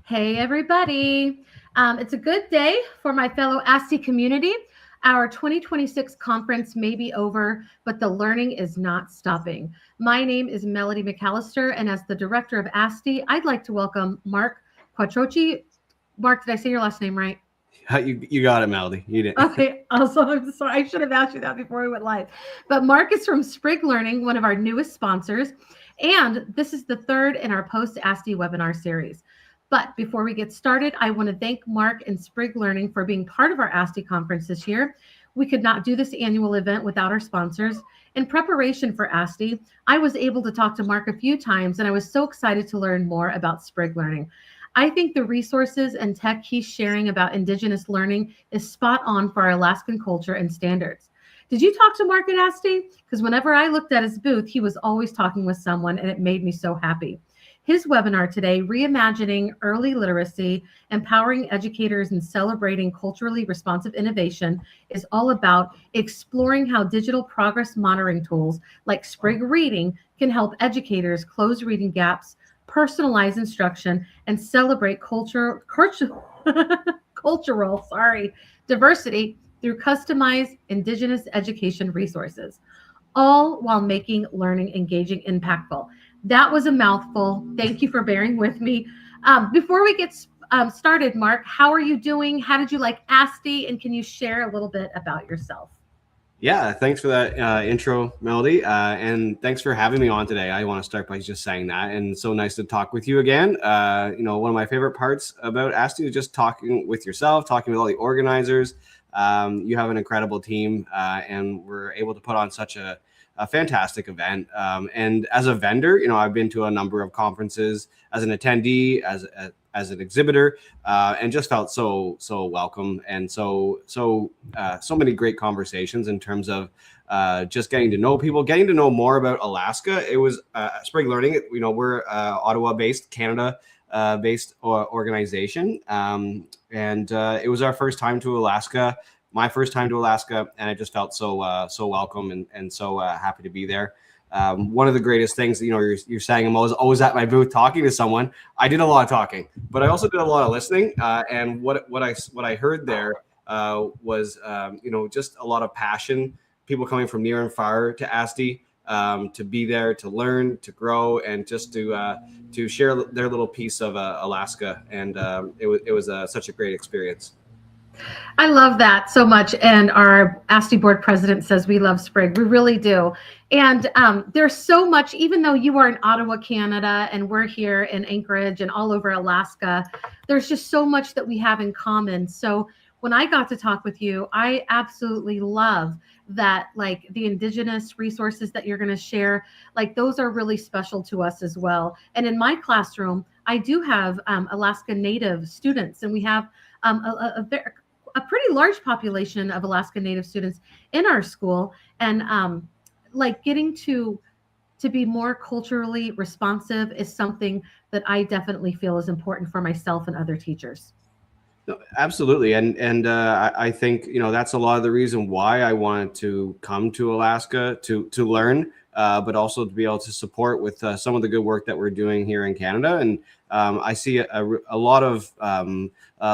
Hey, everybody. It's a good day for my fellow ASTI community. Our 2026 conference may be over, but the learning is not stopping. My name is Melody McAllister, and as the director of ASTI, I'd like to welcome Mark Quattrocchi. Mark, did I say your last name right? You got it, Melody. You did. Okay, also, I'm sorry. I should have asked you that before we went live. But Mark is from Sprig Learning, one of our newest sponsors. And this is the third in our post ASTI webinar series. But before we get started, I want to thank Mark and Sprig Learning for being part of our ASTI conference this year. We could not do this annual event without our sponsors. In preparation for ASTI, I was able to talk to Mark a few times, and I was so excited to learn more about Sprig Learning. I think the resources and tech he's sharing about Indigenous learning is spot on for our Alaskan culture and standards. Did you talk to Mark at ASTI? Because whenever I looked at his booth, he was always talking with someone, and it made me so happy. His webinar today, Reimagining Early Literacy, Empowering Educators and Celebrating Culturally Responsive Innovation, is all about exploring how digital progress monitoring tools like Sprig Reading can help educators close reading gaps, personalize instruction, and celebrate cultural diversity through customized Indigenous education resources, all while making learning engaging, impactful. That was a mouthful. Thank you for bearing with me. Before we get started, Mark, how are you doing? How did you like ASTI? And can you share a little bit about yourself? Yeah, thanks for that intro, Melody. And thanks for having me on today. I want to start by just saying that. And so nice to talk with you again. One of my favorite parts about ASTI is just talking with yourself, talking with all the organizers. You have an incredible team, and we're able to put on such a fantastic event. And as a vendor, I've been to a number of conferences as an attendee, as an exhibitor, and just felt so welcome, and so many great conversations in terms of just getting to know people, getting to know more about Alaska. It was Sprig Learning. We're Ottawa-based, Canada-based organization, and it was our first time to Alaska. My first time to Alaska, and I just felt so welcome and so happy to be there. One of the greatest things, you're saying I'm always at my booth talking to someone. I did a lot of talking, but I also did a lot of listening. And what I heard there was just a lot of passion. People coming from near and far to ASTI to be there, to learn, to grow, and just to share their little piece of Alaska. And it was such a great experience. I love that so much. And our ASTI board president says we love Sprig. We really do. And there's so much, even though you are in Ottawa, Canada, and we're here in Anchorage and all over Alaska, there's just so much that we have in common. So when I got to talk with you, I absolutely love that, like the Indigenous resources that you're going to share, like those are really special to us as well. And in my classroom, I do have Alaska Native students, and we have a pretty large population of Alaska Native students in our school, and like getting to be more culturally responsive is something that I definitely feel is important for myself and other teachers. No, absolutely, and I think that's a lot of the reason why I wanted to come to Alaska to learn, but also to be able to support with some of the good work that we're doing here in Canada. And I see a lot of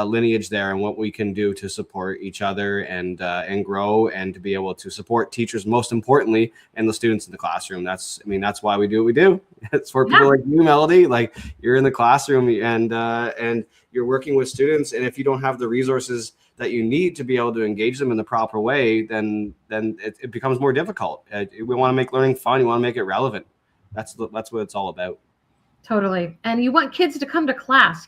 lineage there and what we can do to support each other and grow, and to be able to support teachers, most importantly, and the students in the classroom. That's why we do what we do. It's for people like you, Melody. Like, you're in the classroom and you're working with students, and if you don't have the resources that you need to be able to engage them in the proper way, then it becomes more difficult. We want to make learning fun. You want to make it relevant. That's what it's all about. Totally. And you want kids to come to class,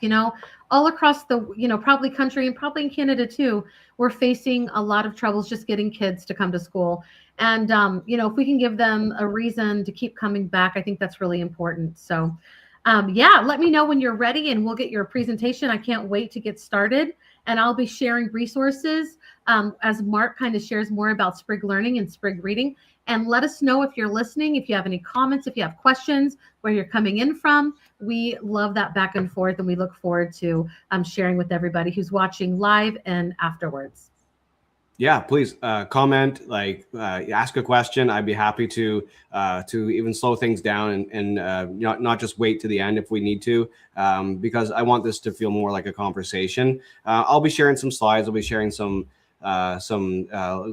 all across the, probably country and probably in Canada too. We're facing a lot of troubles just getting kids to come to school. And, if we can give them a reason to keep coming back, I think that's really important. So, let me know when you're ready and we'll get your presentation. I can't wait to get started. And I'll be sharing resources as Mark kind of shares more about Sprig Learning and Sprig Reading. And let us know if you're listening, if you have any comments, if you have questions, where you're coming in from. We love that back and forth, and we look forward to sharing with everybody who's watching live and afterwards. Yeah, please comment, ask a question. I'd be happy to even slow things down and not just wait to the end if we need to, because I want this to feel more like a conversation. I'll be sharing some slides. I'll be sharing some a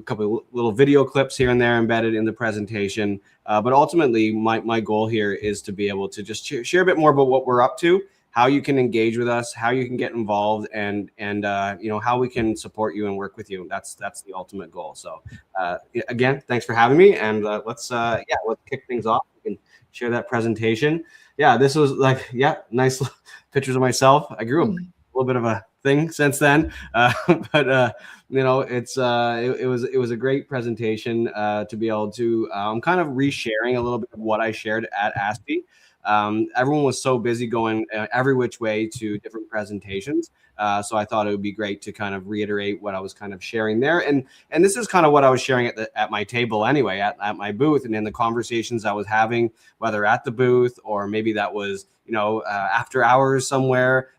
couple of little video clips here and there embedded in the presentation. But ultimately, my goal here is to be able to just share a bit more about what we're up to, how you can engage with us, how you can get involved, and how we can support you and work with you. That's the ultimate goal. So again, thanks for having me, and let's kick things off. We can share that presentation. Yeah, this was nice pictures of myself. I grew a little bit of a thing since then, but it was a great presentation to be able to kind of resharing a little bit of what I shared at ASTI. Everyone was so busy going every which way to different presentations. So I thought it would be great to kind of reiterate what I was kind of sharing there. And this is kind of what I was sharing at my table anyway, at my booth, and in the conversations I was having, whether at the booth or maybe that was, after hours somewhere,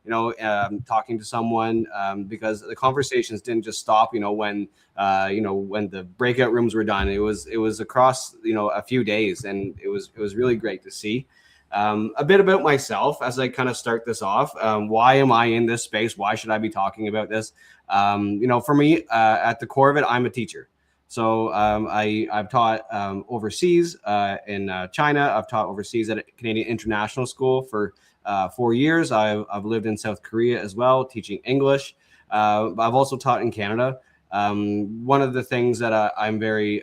talking to someone, because the conversations didn't just stop, when the breakout rooms were done. It was across, a few days, and it was really great to see. A bit about myself as I kind of start this off. Why am I in this space? Why should I be talking about this? For me, at the core of it, I'm a teacher. So I've taught overseas in China. I've taught overseas at a Canadian International School for 4 years. I've lived in South Korea as well, teaching English. I've also taught in Canada. One of the things that I'm very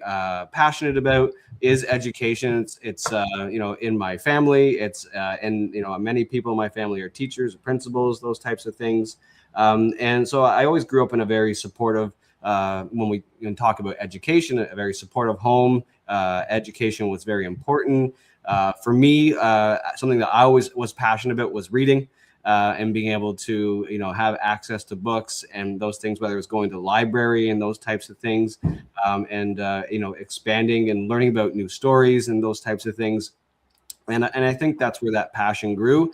passionate about is education. It's in my family. It's and many people in my family are teachers, principals, those types of things. And so I always grew up in a very supportive, when we talk about education, a very supportive home. Education was very important for me. Something that I always was passionate about was reading. And being able to, have access to books and those things, whether it's going to the library and those types of things, and expanding and learning about new stories and those types of things. And I think that's where that passion grew,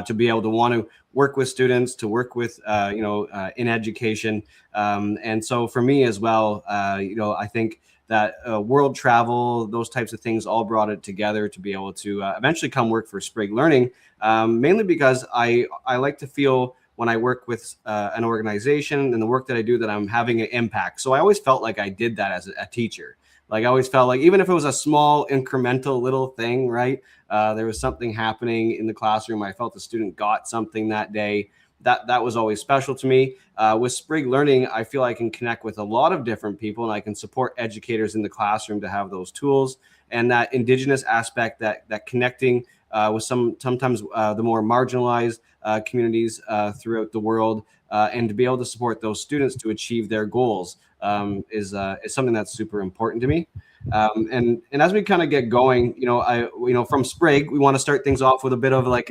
to be able to want to work with students, to work with, in education. And so for me as well, I think that world travel, those types of things all brought it together to be able to eventually come work for Sprig Learning, mainly because I like to feel when I work with an organization and the work that I do that I'm having an impact. So I always felt like I did that as a teacher. Like I always felt like even if it was a small incremental little thing, right? There was something happening in the classroom. I felt the student got something that day. That was always special to me. With Sprig Learning, I feel I can connect with a lot of different people, and I can support educators in the classroom to have those tools and that Indigenous aspect, that connecting with sometimes the more marginalized communities throughout the world, and to be able to support those students to achieve their goals is something that's super important to me. And as we kind of get going, from Sprig, we want to start things off with a bit of like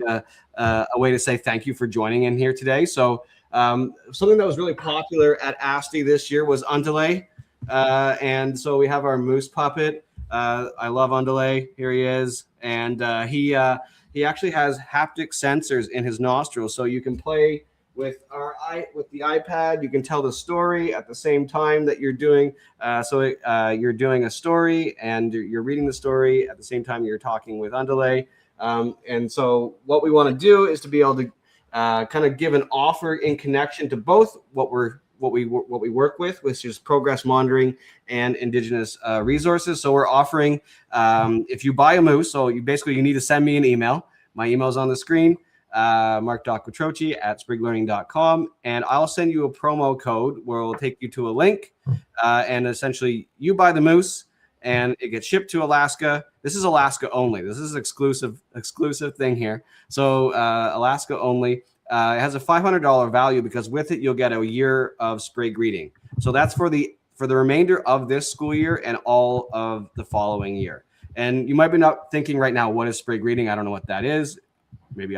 a way to say thank you for joining in here today. So something that was really popular at ASTI this year was Underlay. And so we have our moose puppet. I love Underlay. Here he is. And he actually has haptic sensors in his nostrils. So you can play with the iPad. You can tell the story at the same time that you're doing. You're doing a story and you're reading the story at the same time you're talking with Underlay. And so what we want to do is to be able to kind of give an offer in connection to both what we work with, which is progress monitoring and Indigenous resources. So we're offering, if you buy a moose, so you need to send me an email. My email is on the screen, Mark.Quattrocchi at spriglearning.com. And I'll send you a promo code where it'll take you to a link. And essentially you buy the moose and it gets shipped to Alaska. This is Alaska only. This is exclusive thing here. So Alaska only. It has a $500 value because with it, you'll get a year of Sprig Reading. So that's for the remainder of this school year and all of the following year. And you might be not thinking right now, what is Sprig Reading? I don't know what that is. Maybe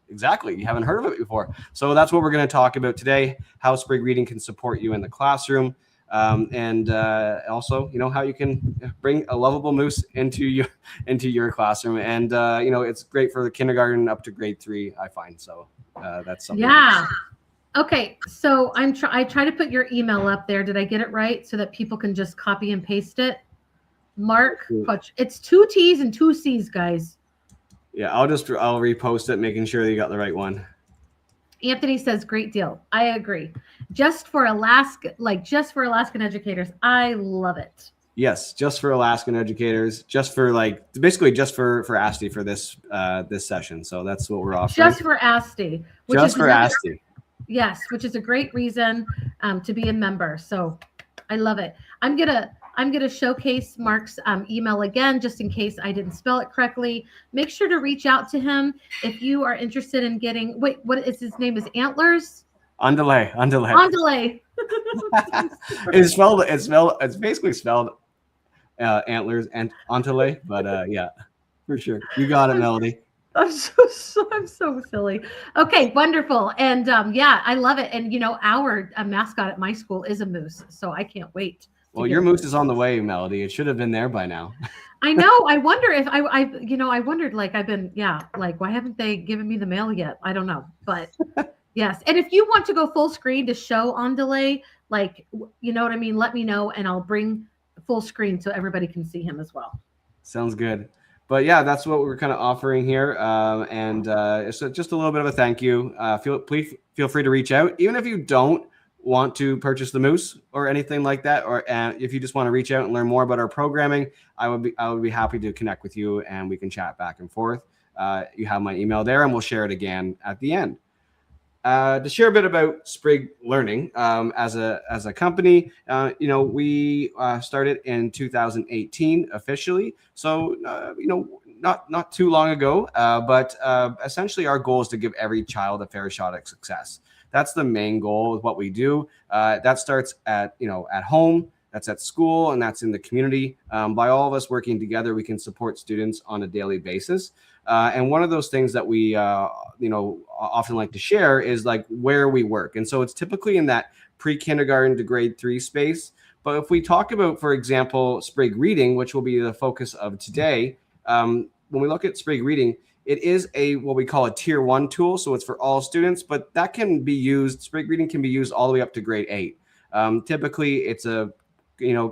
exactly. You haven't heard of it before. So that's what we're going to talk about today, how Sprig Reading can support you in the classroom. And also, how you can bring a lovable moose into your classroom. And, it's great for the kindergarten up to grade 3, I find. So that's something. Yeah. Okay, so I try to put your email up there. Did I get it right so that people can just copy and paste it? Mark Quattrocchi. It's 2 T's and 2 C's, guys. Yeah, I'll repost it, making sure that you got the right one. Anthony says, great deal. I agree. Just for Alaska, just for Alaskan educators. I love it. Yes, just for Alaskan educators, just for basically just for ASTE for this session. So that's what we're offering. Just for ASTE. Just for ASTE. Yes, which is a great reason to be a member. So I love it. I'm gonna showcase Mark's email again, just in case I didn't spell it correctly. Make sure to reach out to him if you are interested in getting. Wait, what is his name? Is Antlers? Andale. It's basically spelled antlers and Antale, but yeah, for sure. You got it, Melody. I'm so silly. Okay, wonderful. And yeah, I love it. And our mascot at my school is a moose, so I can't wait. Well, your moose is on the way, Melody. It should have been there by now. I know. I wonder if I wondered, I've been, why haven't they given me the mail yet? I don't know, but yes. And if you want to go full screen to show on delay, you know what I mean, let me know and I'll bring full screen so everybody can see him as well. Sounds good. But yeah, that's what we're kind of offering here. And it's just a little bit of a thank you. Please feel free to reach out, even if you don't want to purchase the moose or anything like that, or if you just want to reach out and learn more about our programming, I would be happy to connect with you and we can chat back and forth. You have my email there, and we'll share it again at the end. To share a bit about Sprig Learning as a company, we started in 2018 officially, so not too long ago. But essentially, our goal is to give every child a fair shot at success. That's the main goal of what we do. That starts at home, that's at school, and that's in the community. By all of us working together, we can support students on a daily basis. And one of those things that we often like to share is where we work. And so it's typically in that pre-kindergarten to grade 3 space. But if we talk about, for example, Sprig Reading, which will be the focus of today, when we look at Sprig Reading, it is what we call a tier 1 tool. So it's for all students, but that can be used, Sprig Reading can be used all the way up to grade 8. Typically it's a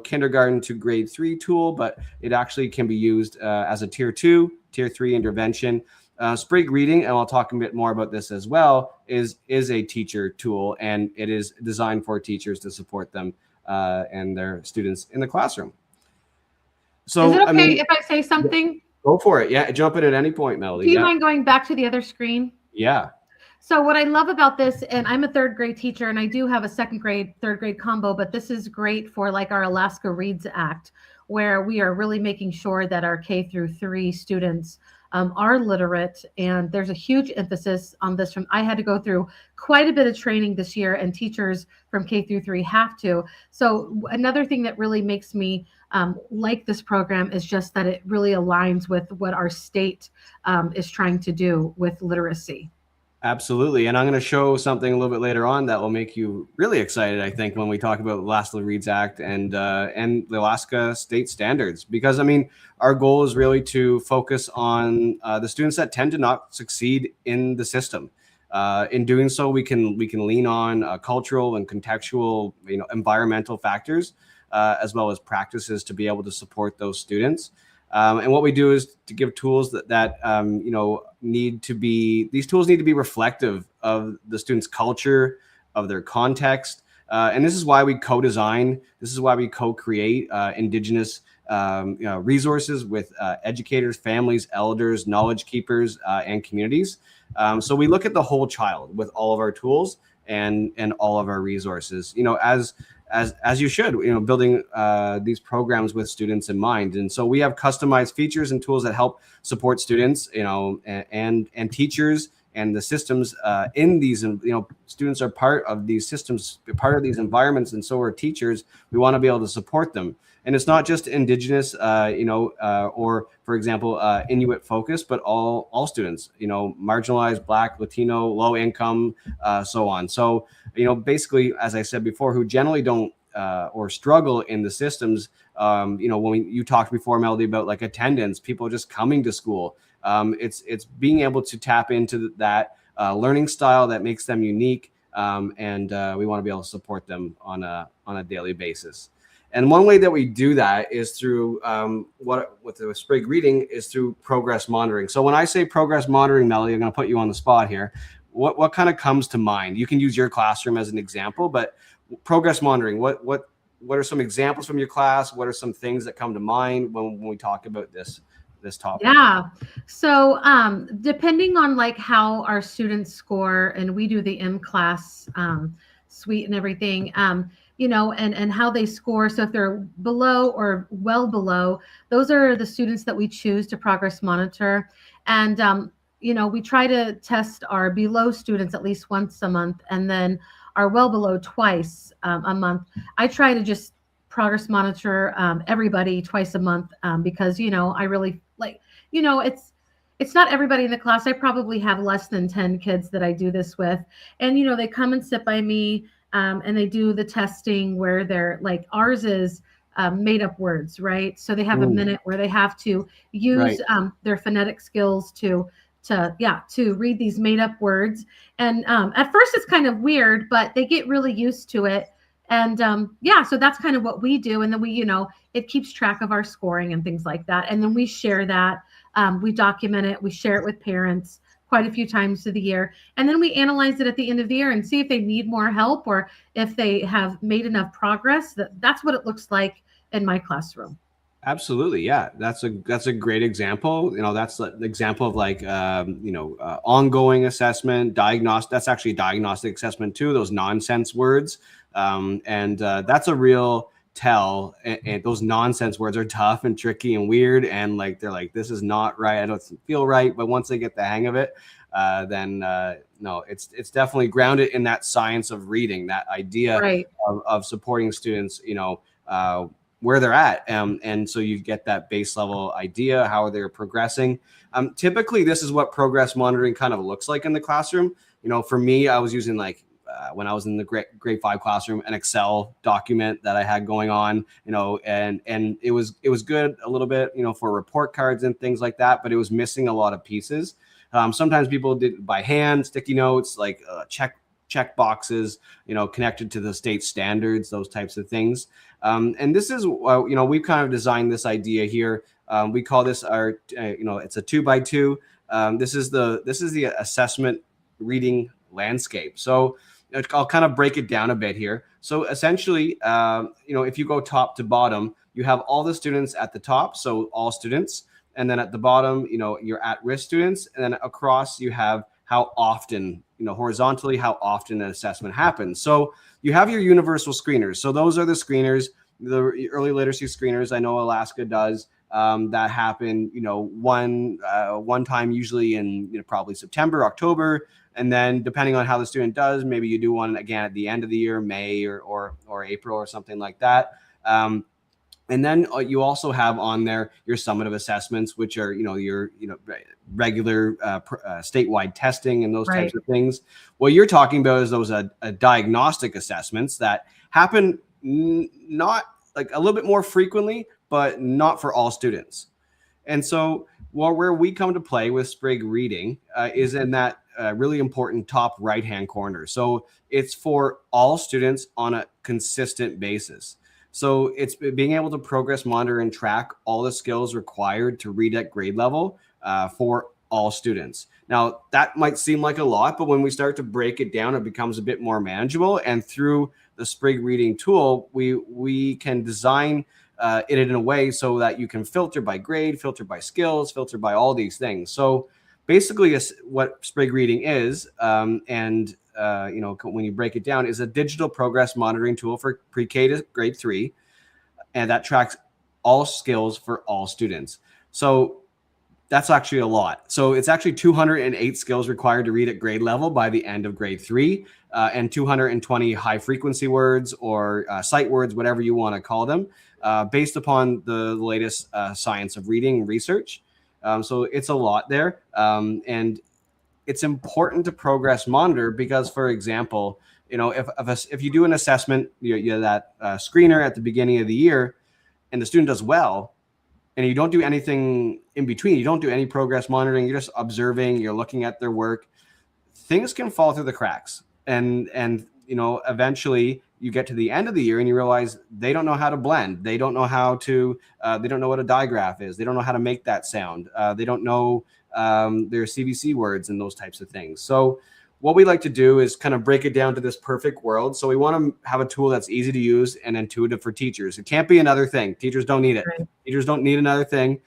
kindergarten to grade 3 tool, but it actually can be used as a tier 2, tier 3 intervention. Sprig Reading, and I'll talk a bit more about this as well, is a teacher tool, and it is designed for teachers to support them and their students in the classroom. So is it okay if I say something? Go for it. Yeah, jump in at any point, Melody. Do you mind going back to the other screen? Yeah. So what I love about this, and I'm a 3rd grade teacher, and I do have a 2nd grade, 3rd grade combo, but this is great for our Alaska Reads Act, where we are really making sure that our K through 3 students are literate. And there's a huge emphasis on this. I had to go through quite a bit of training this year, and teachers from K through 3 have to. So another thing that really makes me like this program is just that it really aligns with what our state is trying to do with literacy. Absolutely. And I'm going to show something a little bit later on that will make you really excited, I think, when we talk about the Alaska Reads Act and the Alaska state standards, because our goal is really to focus on the students that tend to not succeed in the system. In doing so, we can lean on cultural and contextual, environmental factors, as well as practices to be able to support those students. And what we do is to give tools that need to be reflective of the student's culture, of their context. And this is why we co-design. This is why we co-create Indigenous resources with educators, families, elders, knowledge keepers, and communities. So we look at the whole child with all of our tools and all of our resources, as you should, building these programs with students in mind. And so we have customized features and tools that help support students, and teachers and the systems in these, students are part of these systems, part of these environments, and so are teachers. We want to be able to support them. And it's not just Indigenous, or, for example, Inuit focused, but all students, marginalized, Black, Latino, low income, so on. So, basically, as I said before, who generally don't or struggle in the systems. When you talked before, Melody, about attendance, people just coming to school. It's being able to tap into that learning style that makes them unique, and we want to be able to support them on a daily basis. And one way that we do that is through with the Sprig Reading is through progress monitoring. So when I say progress monitoring, Melody, I'm going to put you on the spot here. What kind of comes to mind? You can use your classroom as an example, but progress monitoring, what are some examples from your class? What are some things that come to mind when we talk about this topic? Yeah. So depending on like how our students score, and we do the M-class suite and everything, and how they score. So if they're below or well below, those are the students that we choose to progress monitor. And, we try to test our below students at least once a month, and then our well below twice a month. I try to just progress monitor everybody twice a month because, I really like, it's not everybody in the class. I probably have less than 10 kids that I do this with. And, they come and sit by me and they do the testing where they're like, ours is made up words, right? So they have a minute where they have to use their phonetic skills to read these made up words. And at first it's kind of weird, but they get really used to it. And so that's kind of what we do. And then we, it keeps track of our scoring and things like that. And then we share that. We document it. We share it with parents quite a few times through the year. And then we analyze it at the end of the year and see if they need more help or if they have made enough progress. That's what it looks like in my classroom. Absolutely. Yeah. That's a great example. That's the example of like, ongoing assessment, that's actually diagnostic assessment too, those nonsense words. And that's a real tell. And those nonsense words are tough and tricky and weird. And like, they're like, this is not right. I don't feel right. But once they get the hang of it, then no, it's definitely grounded in that science of reading, that idea of supporting students, where they're at. And so you get that base level idea, how they're progressing. Typically, this is what progress monitoring kind of looks like in the classroom. For me, I was using when I was in the grade 5 classroom, an Excel document that I had going on, and it was good a little bit, for report cards and things like that, but it was missing a lot of pieces. Sometimes people did it by hand, sticky notes, like check boxes, connected to the state standards, those types of things. And this is, we've kind of designed this idea here. We call this our, it's a 2x2. This is the assessment reading landscape. So I'll kind of break it down a bit here. So essentially, if you go top to bottom, you have all the students at the top. So all students. And then at the bottom, your at-risk students. And then across you have how often, horizontally, how often an assessment happens. So you have your universal screeners. So those are the screeners, the early literacy screeners. I know Alaska does that happen, one time, usually in probably September, October. And then depending on how the student does, maybe you do one again at the end of the year, May or April or something like that. And then you also have on there your summative assessments, which are, your, regular statewide testing and those types of things. What you're talking about is those diagnostic assessments that happen not like a little bit more frequently, but not for all students. And so where we come to play with Sprig Reading is in that really important top right-hand corner. So it's for all students on a consistent basis. So it's being able to progress, monitor, and track all the skills required to read at grade level for all students. Now, that might seem like a lot, but when we start to break it down, it becomes a bit more manageable. And through the Sprig Reading tool, we can design it in a way so that you can filter by grade, filter by skills, filter by all these things. So basically, what Sprig Reading is, when you break it down, is a digital progress monitoring tool for pre-K to grade 3, and that tracks all skills for all students. So that's actually a lot. So it's actually 208 skills required to read at grade level by the end of grade 3, and 220 high frequency words or sight words, whatever you want to call them, based upon the layest science of reading research. So it's a lot there. And it's important to progress monitor because, for example, if you do an assessment, you have that screener at the beginning of the year and the student does well, and you don't do anything in between, you don't do any progress monitoring, you're just observing, you're looking at their work, things can fall through the cracks. and eventually you get to the end of the year and you realize they don't know how to blend. They don't know how to, they don't know what a digraph is. They don't know how to make that sound. They don't know their CVC words and those types of things. So what we like to do is kind of break it down to this perfect world. So we want to have a tool that's easy to use and intuitive for teachers. It can't be another thing. Teachers don't need it. Right. Teachers don't need another thing.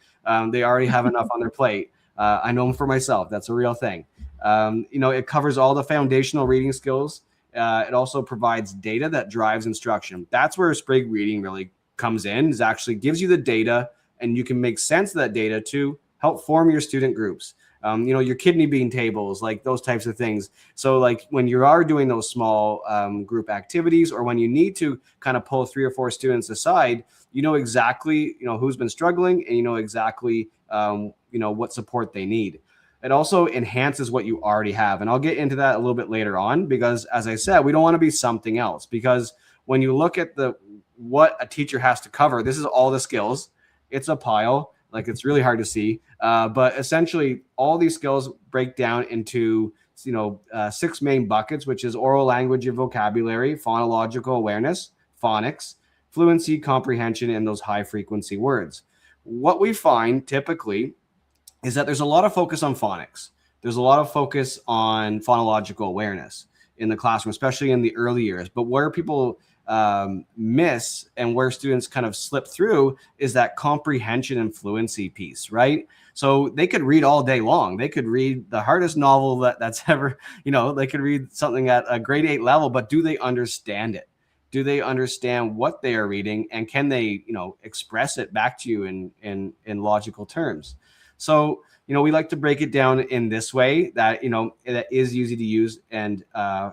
They already have enough on their plate. I know for myself, that's a real thing. It covers all the foundational reading skills. It also provides data that drives instruction. That's where Sprig Reading really comes in, is actually gives you the data and you can make sense of that data to help form your student groups. Your kidney bean tables, like those types of things. So like when you are doing those small group activities, or when you need to kind of pull 3 or 4 students aside, you know exactly, who's been struggling, and you know exactly, what support they need. It also enhances what you already have. And I'll get into that a little bit later on, because as I said, we don't want to be something else, because when you look at what a teacher has to cover, this is all the skills. It's a pile, like it's really hard to see. But essentially all these skills break down into, 6 main buckets, which is oral language and vocabulary, phonological awareness, phonics, fluency, comprehension, and those high frequency words. What we find typically is that there's a lot of focus on phonics. There's a lot of focus on phonological awareness in the classroom, especially in the early years. But where people miss and where students kind of slip through is that comprehension and fluency piece, right? So they could read all day long. They could read the hardest novel that's ever, they could read something at a grade 8 level, but do they understand it? Do they understand what they are reading? And can they, express it back to you in logical terms? So, we like to break it down in this way that, that is easy to use, and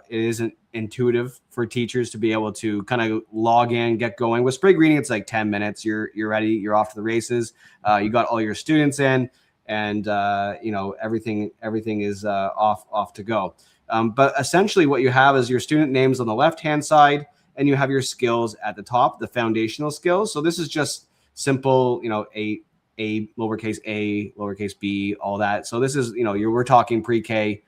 it isn't intuitive for teachers to be able to kind of log in, get going. With Sprig Reading, it's like 10 minutes. You're ready. You're off to the races. You got all your students in, and, everything is off to go. But essentially what you have is your student names on the left-hand side, and you have your skills at the top, the foundational skills. So this is just simple, a lowercase b, all that. So this is, we're talking pre-K,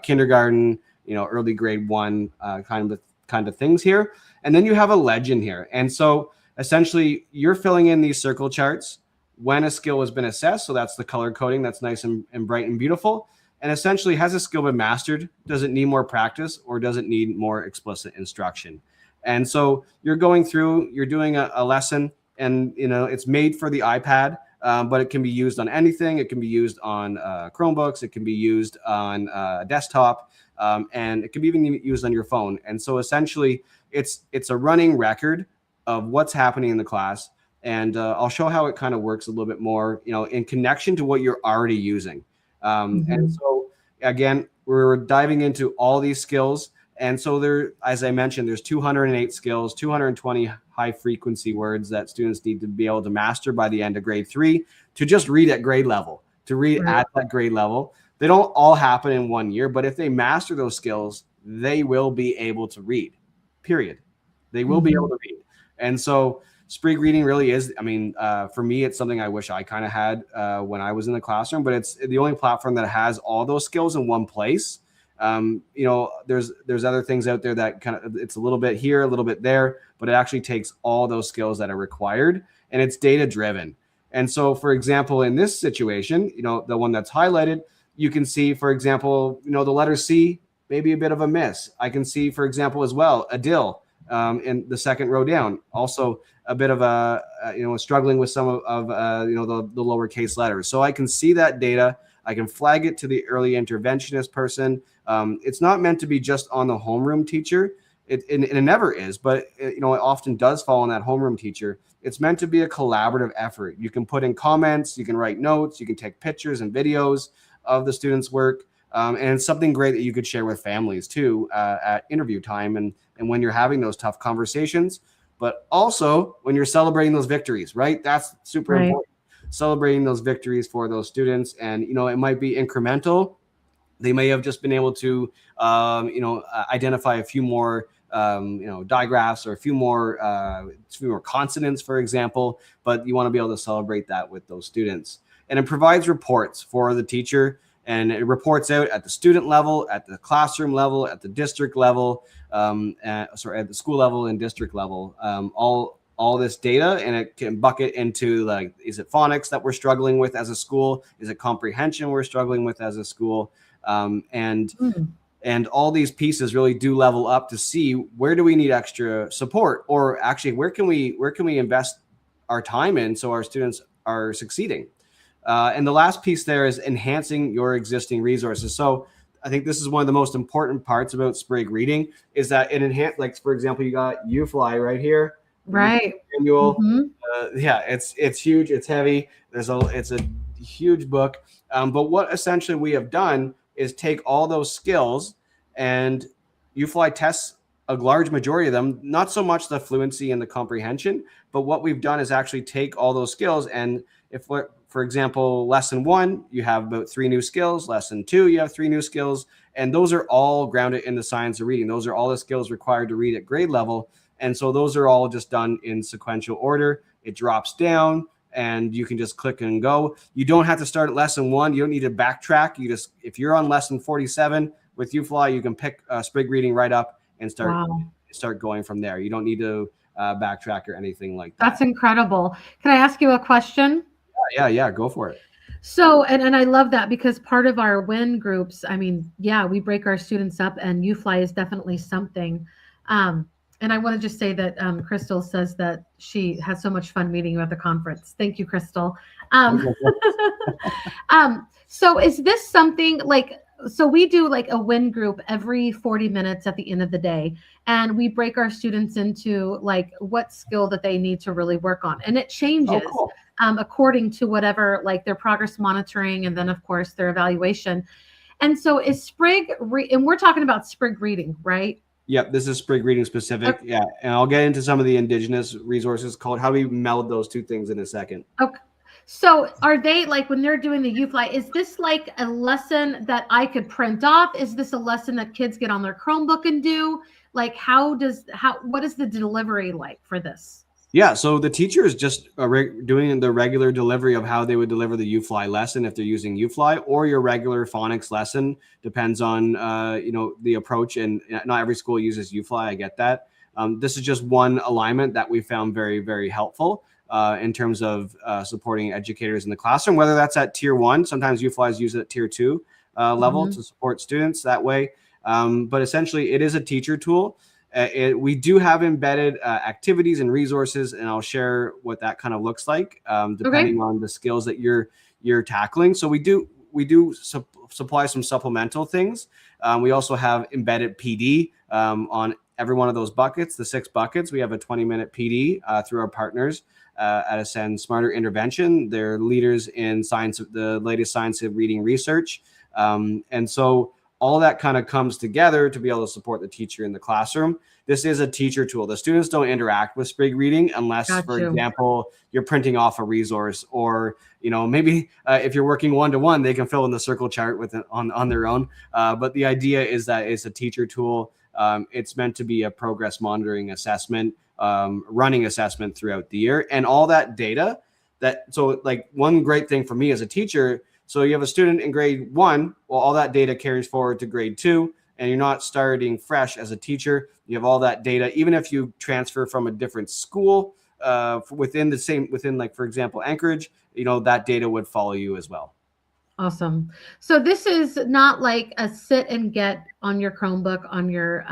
kindergarten, early grade 1 kind of things here. And then you have a legend here. And so essentially you're filling in these circle charts when a skill has been assessed. So that's the color coding. That's nice and bright and beautiful. And essentially, has a skill been mastered? Does it need more practice, or does it need more explicit instruction? And so you're going through, you're doing a lesson, and it's made for the iPad. But it can be used on anything. It can be used on Chromebooks. It can be used on a desktop, and it can be even used on your phone. And so essentially, it's a running record of what's happening in the class. And I'll show how it kind of works a little bit more, in connection to what you're already using. And so again, we're diving into all these skills. And so there, as I mentioned, there's 208 skills, 220 high frequency words that students need to be able to master by the end of grade 3 to just read at grade level, to read at that grade level. They don't all happen in 1 year, but if they master those skills, they will be able to read, period. They will be able to read. And so Sprig Reading really is, for me, it's something I wish I kind of had when I was in the classroom, but it's the only platform that has all those skills in one place. There's other things out there that kind of, it's a little bit here, a little bit there, but it actually takes all those skills that are required, and it's data driven. And so, for example, in this situation, the one that's highlighted, you can see, for example, the letter C, maybe a bit of a miss. I can see, for example, as well, Adil in the second row down, also a bit of a, struggling with some of the lowercase letters. So I can see that data. I can flag it to the early interventionist person. It's not meant to be just on the homeroom teacher. It never is, but it often does fall on that homeroom teacher. It's meant to be a collaborative effort. You can put in comments, you can write notes, you can take pictures and videos of the students' work. And it's something great that you could share with families too at interview time and when you're having those tough conversations, but also when you're celebrating those victories, right? That's super important. Celebrating those victories for those students. And, it might be incremental. They may have just been able to, identify a few more, digraphs or a few more consonants, for example, but you want to be able to celebrate that with those students. And it provides reports for the teacher. and it reports out at the student level, at the classroom level, at the district level, at the school level and district level, all this data, and it can bucket into, like, is it phonics that we're struggling with as a school? Is it comprehension we're struggling with as a school? And all these pieces really do level up to see where do we need extra support, or actually where can we invest our time in so our students are succeeding. And the last piece there is enhancing your existing resources. So I think this is one of the most important parts about Sprig Reading, is that it like, for example, you got UFly right here. Right. Manual. It's huge. It's heavy. It's a huge book. But what essentially we have done is take all those skills, and UFly tests a large majority of them, not so much the fluency and the comprehension, but what we've done is actually take all those skills. And if, for example, lesson 1, you have about 3 new skills, lesson 2, you have 3 new skills, and those are all grounded in the science of reading. Those are all the skills required to read at grade level. And so those are all just done in sequential order. It drops down and you can just click and go. You don't have to start at lesson 1. You don't need to backtrack. If you're on lesson 47 with UFly, you can pick Sprig Reading right up and start going from there. You don't need to backtrack or anything like that. That's incredible. Can I ask you a question? Yeah, go for it. So, and I love that, because part of our WIN groups, I mean, we break our students up, and UFly is definitely something. And I want to just say that Crystal says that she had so much fun meeting you at the conference. Thank you, Crystal. So is this something like, so we do like a WIN group every 40 minutes at the end of the day, and we break our students into like what skill that they need to really work on. And it changes according to whatever, like their progress monitoring, and then of course their evaluation. And so is Sprig, and we're talking about Sprig Reading, right? Yep, this is Sprig Reading specific. Okay. Yeah, and I'll get into some of the Indigenous resources called how we meld those two things in a second. Okay. So are they, like, when they're doing the UFly, is this like a lesson that I could print off? Is this a lesson that kids get on their Chromebook and do? Like, what is the delivery like for this? Yeah, so the teacher is just doing the regular delivery of how they would deliver the UFly lesson if they're using UFly, or your regular phonics lesson. Depends on the approach, and not every school uses UFly. I get that. This is just one alignment that we found very, very helpful in terms of supporting educators in the classroom, whether that's at tier 1. Sometimes UFly is used at tier 2 level to support students that way. But essentially, it is a teacher tool. We do have embedded activities and resources, and I'll share what that kind of looks like depending on the skills that you're tackling. So we do supply some supplemental things. We also have embedded PD on every one of those buckets, the 6 buckets. We have a 20-minute PD through our partners at Ascend Smarter Intervention. They're leaders in the latest science of reading research, and so all that kind of comes together to be able to support the teacher in the classroom. This is a teacher tool. The students don't interact with Sprig Reading unless, for example, you're printing off a resource, or maybe if you're working one-to-one, they can fill in the circle chart with it on their own. But the idea is that it's a teacher tool. It's meant to be a progress monitoring assessment, running assessment throughout the year, and all that data. So like one great thing for me as a teacher. So you have a student in grade 1, well, all that data carries forward to grade 2, and you're not starting fresh as a teacher. You have all that data, even if you transfer from a different school within like, for example, Anchorage, that data would follow you as well. Awesome. So this is not like a sit and get on your Chromebook, on your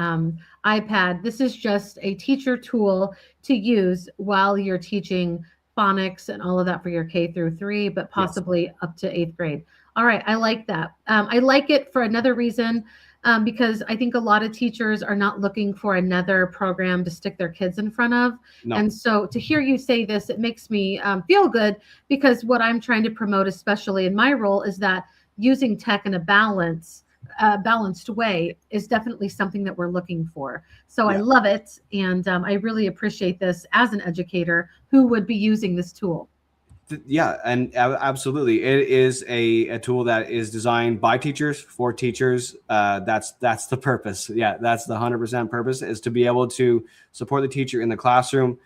iPad. This is just a teacher tool to use while you're teaching phonics and all of that for your K through 3, but possibly up to 8th grade. All right. I like that. I like it for another reason, because I think a lot of teachers are not looking for another program to stick their kids in front of. No. And so to hear you say this, it makes me feel good, because what I'm trying to promote, especially in my role, is that using tech in a balanced way is definitely something that we're looking for. So I love it. And I really appreciate this as an educator who would be using this tool. Yeah, and absolutely. It is a tool that is designed by teachers for teachers. That's the purpose. Yeah, that's the 100% purpose, is to be able to support the teacher in the classroom,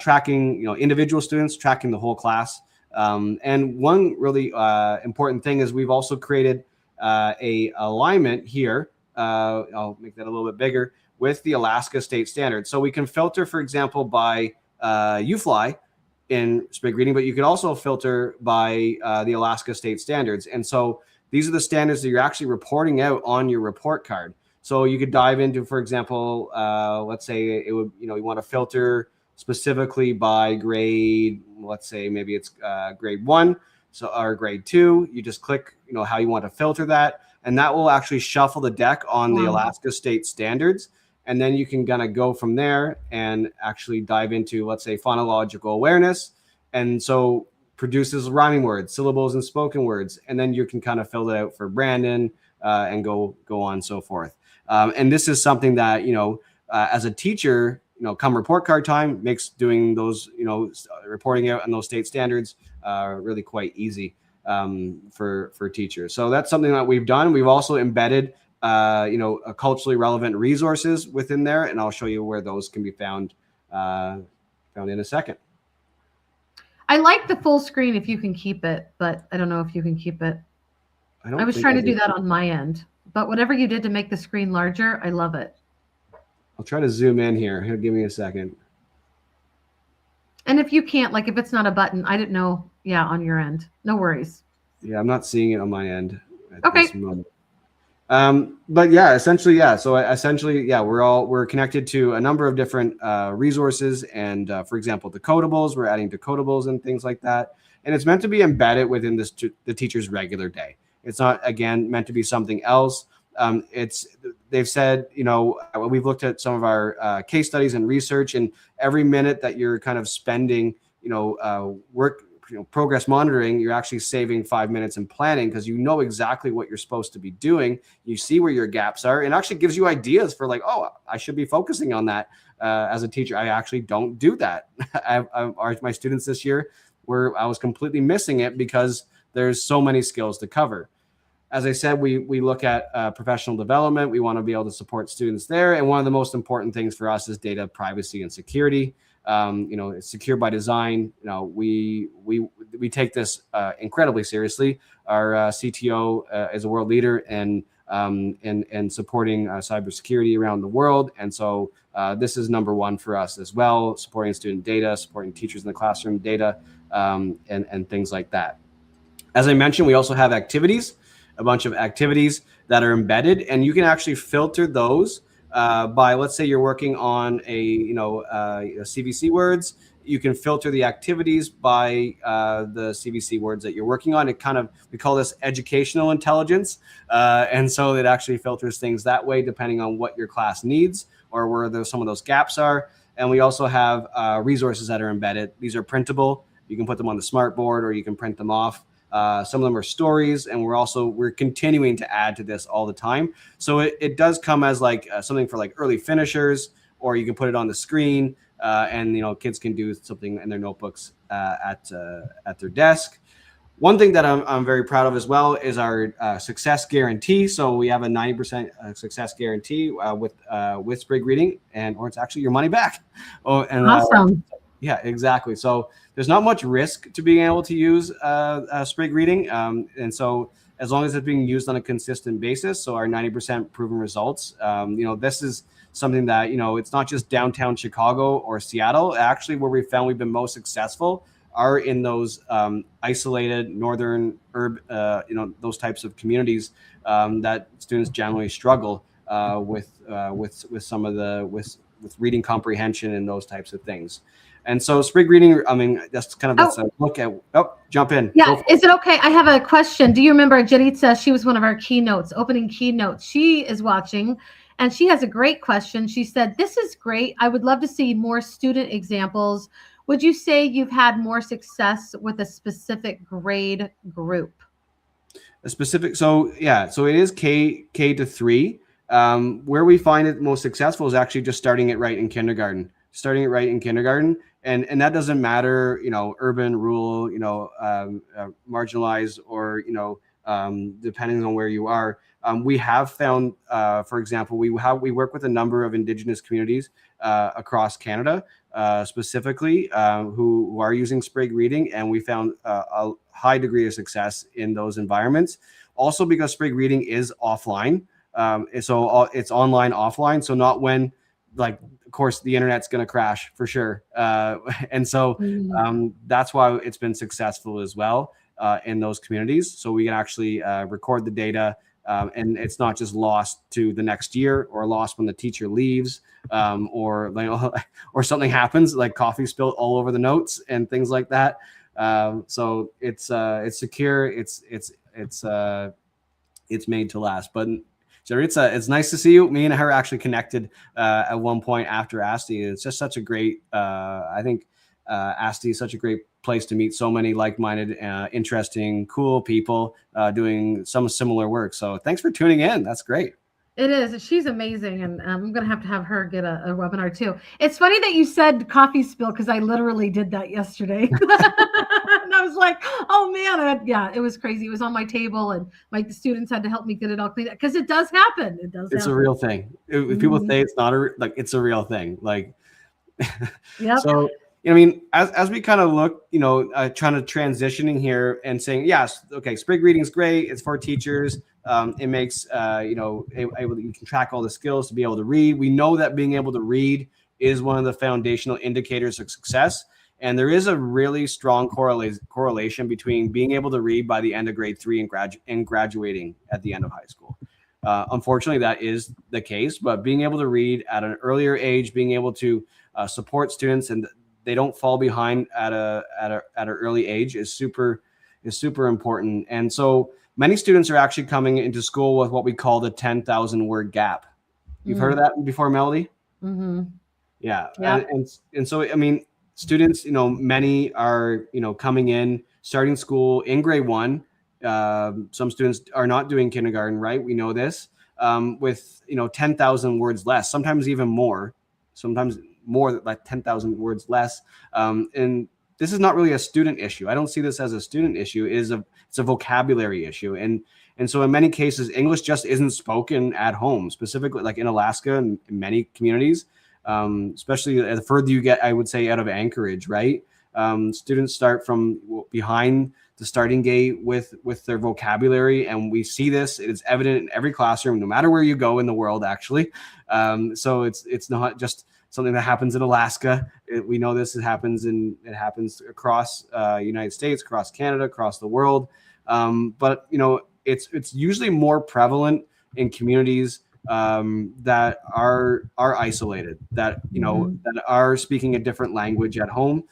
tracking individual students, tracking the whole class. And one really important thing is we've also created a alignment here. I'll make that a little bit bigger with the Alaska State Standards. So we can filter, for example, by UFly in Sprig Reading, but you could also filter by the Alaska State Standards. And so these are the standards that you're actually reporting out on your report card. So you could dive into, for example, let's say it would, you want to filter specifically by grade. Let's say maybe it's grade 1, so or grade 2. You just click, how you want to filter that, and that will actually shuffle the deck on the Alaska State Standards. And then you can kind of go from there and actually dive into, let's say, phonological awareness. And so produces rhyming words, syllables, and spoken words. And then you can kind of fill it out for Brandon and go on and so forth. And this is something that, as a teacher, come report card time, makes doing those, reporting out on those state standards really quite easy for teachers. So that's something that we've done. We've also embedded culturally relevant resources within there, and I'll show you where those can be found in a second. I like the full screen if you can keep it, but I don't know if you can keep it. I was trying to do that on my end, but whatever you did to make the screen larger, I love it. I'll try to zoom in here. Give me a second. And if you can't, like if it's not a button, I didn't know. Yeah, on your end, no worries. Yeah, I'm not seeing it on my end at this moment. But yeah, essentially, yeah. So essentially, yeah, we're connected to a number of different resources, and for example, decodables. We're adding decodables and things like that, and it's meant to be embedded within the teacher's regular day. It's not, again, meant to be something else. They've said, we've looked at some of our case studies and research, and every minute that you're kind of spending, work. Progress monitoring, you're actually saving 5 minutes in planning, because you know exactly what you're supposed to be doing. You see where your gaps are, and actually gives you ideas for like, oh, I should be focusing on that. As a teacher, I actually don't do that. My students this year I was completely missing it because there's so many skills to cover. As I said, we look at professional development. We want to be able to support students there. And one of the most important things for us is data privacy and security. It's secure by design. We take this incredibly seriously. Our CTO is a world leader in supporting cybersecurity around the world. And so this is number one for us as well, supporting student data, supporting teachers in the classroom data, and things like that. As I mentioned, we also have activities, a bunch of activities that are embedded, and you can actually filter those by, let's say you're working on a CVC words. You can filter the activities by the CVC words that you're working on. We call this educational intelligence. And so it actually filters things that way, depending on what your class needs or where some of those gaps are. And we also have resources that are embedded. These are printable. You can put them on the smartboard, or you can print them off. Some of them are stories, and we're continuing to add to this all the time. So it does come as like something for like early finishers, or you can put it on the screen, and kids can do something in their notebooks at their desk. One thing that I'm very proud of as well is our success guarantee. So we have a 90% success guarantee with Sprig Reading, or it's actually your money back. Awesome. Yeah, exactly. So there's not much risk to being able to use Sprig Reading. And so as long as it's being used on a consistent basis, so our 90% proven results, this is something that, it's not just downtown Chicago or Seattle. Actually, where we found we've been most successful are in those isolated northern those types of communities that students generally struggle with some of with reading comprehension and those types of things. And so Sprig Reading, that's kind of a look at, jump in. Yeah, is it okay? I have a question. Do you remember Janitza? She was one of our opening keynotes. She is watching, and she has a great question. She said, this is great. I would love to see more student examples. Would you say you've had more success with a specific grade group? So it is K to 3. Where we find it most successful is actually just starting it right in kindergarten. And that doesn't matter, urban, rural, marginalized, or, depending on where you are. We have found, for example, we work with a number of Indigenous communities across Canada, specifically, who are using Sprig Reading, and we found a high degree of success in those environments. Also because Sprig Reading is offline. So it's online, offline. So not when, like, of course, the internet's going to crash for sure. And so that's why it's been successful as well in those communities. So we can actually record the data, and it's not just lost to the next year or lost when the teacher leaves, or or something happens, like coffee spilled all over the notes and things like that. So it's secure. It's made to last. But Jerry, it's nice to see you. Me and her actually connected at one point after ASTE. It's just such a great, I think ASTE is such a great place to meet so many like-minded, interesting, cool people doing some similar work. So thanks for tuning in. That's great. It is. She's amazing, and I'm going to have her get a webinar too. It's funny that you said coffee spill, because I literally did that yesterday. And I was like, oh man, yeah, it was crazy. It was on my table, and my students had to help me get it all cleaned up, because it does happen. It's a real thing. If people say it's not it's a real thing. Like, yep. So, I mean, as we kind of look, trying to transitioning here and saying, yes, okay, Sprig Reading is great. It's for teachers. It makes, you can track all the skills to be able to read. We know that being able to read is one of the foundational indicators of success. And there is a really strong correlation between being able to read by the end of grade 3 and graduating at the end of high school. Unfortunately, that is the case, but being able to read at an earlier age, being able to support students and they don't fall behind at an early age is super important. And so many students are actually coming into school with what we call the 10,000 word gap. You've heard of that before, Melody? Mm-hmm. Yeah. And so, I mean, students, many are, coming in, starting school in grade 1. Some students are not doing kindergarten, right? We know this, with, 10,000 words less, sometimes even more, like 10,000 words less. And this is not really a student issue. I don't see this as a student issue. It's a vocabulary issue. And so in many cases, English just isn't spoken at home, specifically like in Alaska and in many communities, especially the further you get, I would say, out of Anchorage, right? Students start from behind the starting gate with their vocabulary. And we see this, it's evident in every classroom, no matter where you go in the world, actually. So it's not just something that happens in Alaska. We know this happens across United States, across Canada, across the world. But it's usually more prevalent in communities that are isolated, that that are speaking a different language at home.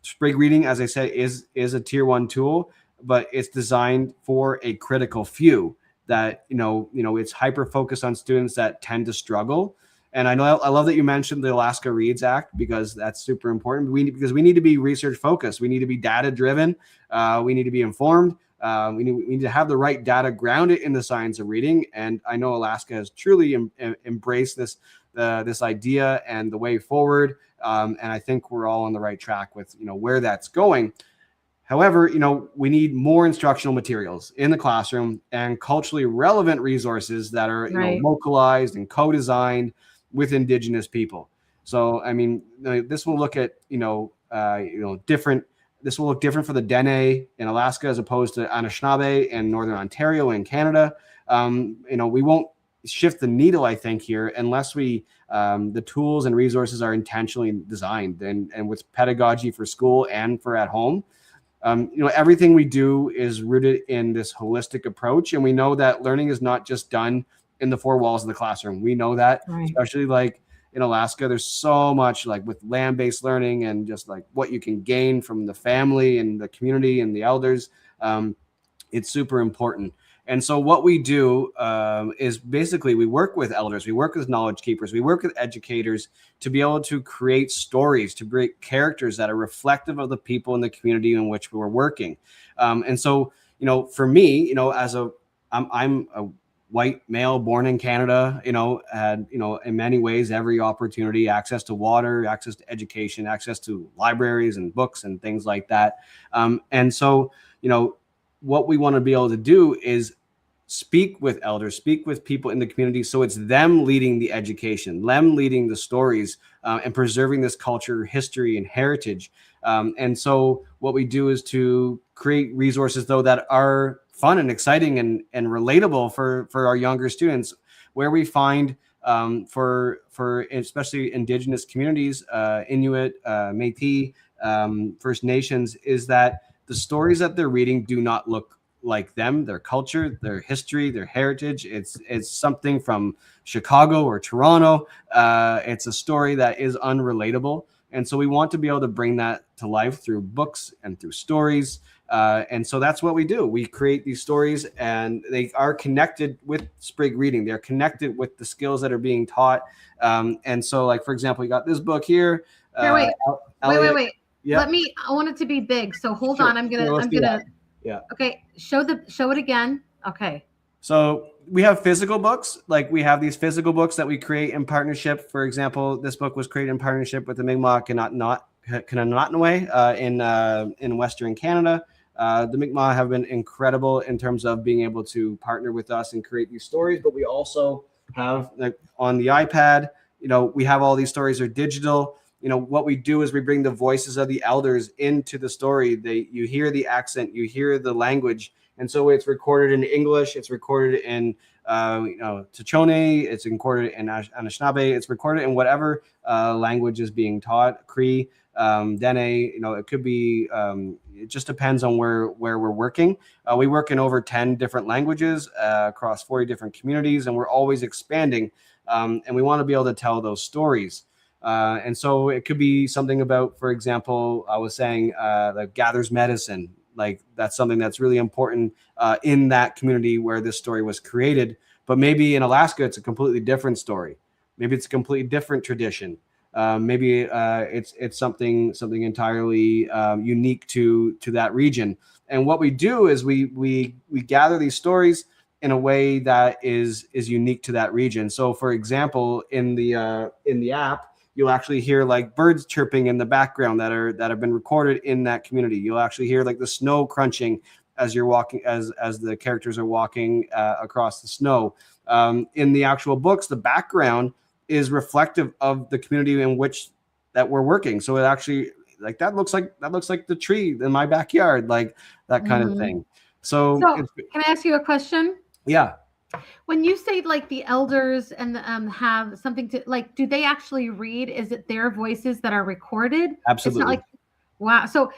Sprig Reading, as I said, is a tier 1 tool, but it's designed for a critical few that it's hyper focused on students that tend to struggle. And I love that you mentioned the Alaska Reads Act, because that's super important. Because we need to be research focused. We need to be data driven. We need to be informed. We need to have the right data grounded in the science of reading. And I know Alaska has truly embraced this idea and the way forward. And I think we're all on the right track with where that's going. However, we need more instructional materials in the classroom and culturally relevant resources that are localized and co-designed with Indigenous people. So, I mean, this will look at different. This will look different for the Dene in Alaska as opposed to Anishinaabe in Northern Ontario in Canada. We won't shift the needle, I think, here unless the tools and resources are intentionally designed and with pedagogy for school and for at home. Everything we do is rooted in this holistic approach. And we know that learning is not just done in the 4 walls of the classroom. We know that, especially like in Alaska, there's so much like with land-based learning and just like what you can gain from the family and the community and the elders. It's super important. And so what we do is basically we work with elders, we work with knowledge keepers, we work with educators to be able to create stories, to create characters that are reflective of the people in the community in which we're working. And so, for me, I'm a white male born in Canada, had, in many ways, every opportunity, access to water, access to education, access to libraries and books and things like that. And so, what we want to be able to do is speak with elders, speak with people in the community. So it's them leading the education, them leading the stories, and preserving this culture, history, and heritage. And so what we do is to create resources, though, that are fun and exciting and relatable for our younger students. Where we find for especially Indigenous communities, Inuit, Métis, First Nations, is that the stories that they're reading do not look like them, their culture, their history, their heritage. It's something from Chicago or Toronto. It's a story that is unrelatable. And so we want to be able to bring that to life through books and through stories. And so that's what we do. We create these stories, and they are connected with Sprig Reading. They're connected with the skills that are being taught. And so, like, for example, you got this book here. Here, wait. Yeah. I want it to be big. So hold Sure. on. I'm gonna. Yeah. Okay. Show it again. Okay. So we have physical books. Like, we have these physical books that we create in partnership. For example, this book was created in partnership with the Mi'kmaq in Western Canada. The Mi'kmaq have been incredible in terms of being able to partner with us and create these stories. But we also have, like, on the iPad, we have all these stories are digital. What we do is we bring the voices of the elders into the story. You hear the accent, you hear the language. And so it's recorded in English, it's recorded in Tachone, it's recorded in Anishinaabe, it's recorded in whatever language is being taught, Cree, Dene, it could be, it just depends on where we're working. We work in over 10 different languages across 40 different communities, and we're always expanding. And we want to be able to tell those stories. And so it could be something about, for example, I was saying like gathers medicine. Like, that's something that's really important in that community where this story was created. But maybe in Alaska, it's a completely different story. Maybe it's a completely different tradition. Maybe it's something entirely unique to that region. And what we do is we gather these stories in a way that is unique to that region. So, for example, in the app, you'll actually hear like birds chirping in the background that have been recorded in that community. You'll actually hear like the snow crunching as you're walking, as the characters are walking across the snow. In the actual books, the background is reflective of the community in which that we're working. So it actually, like, that looks like the tree in my backyard, like that kind of thing. So can I ask you a question? Yeah. When you say like the elders and have something to, like, do they actually read? Is it their voices that are recorded? Absolutely. It's not like, wow. So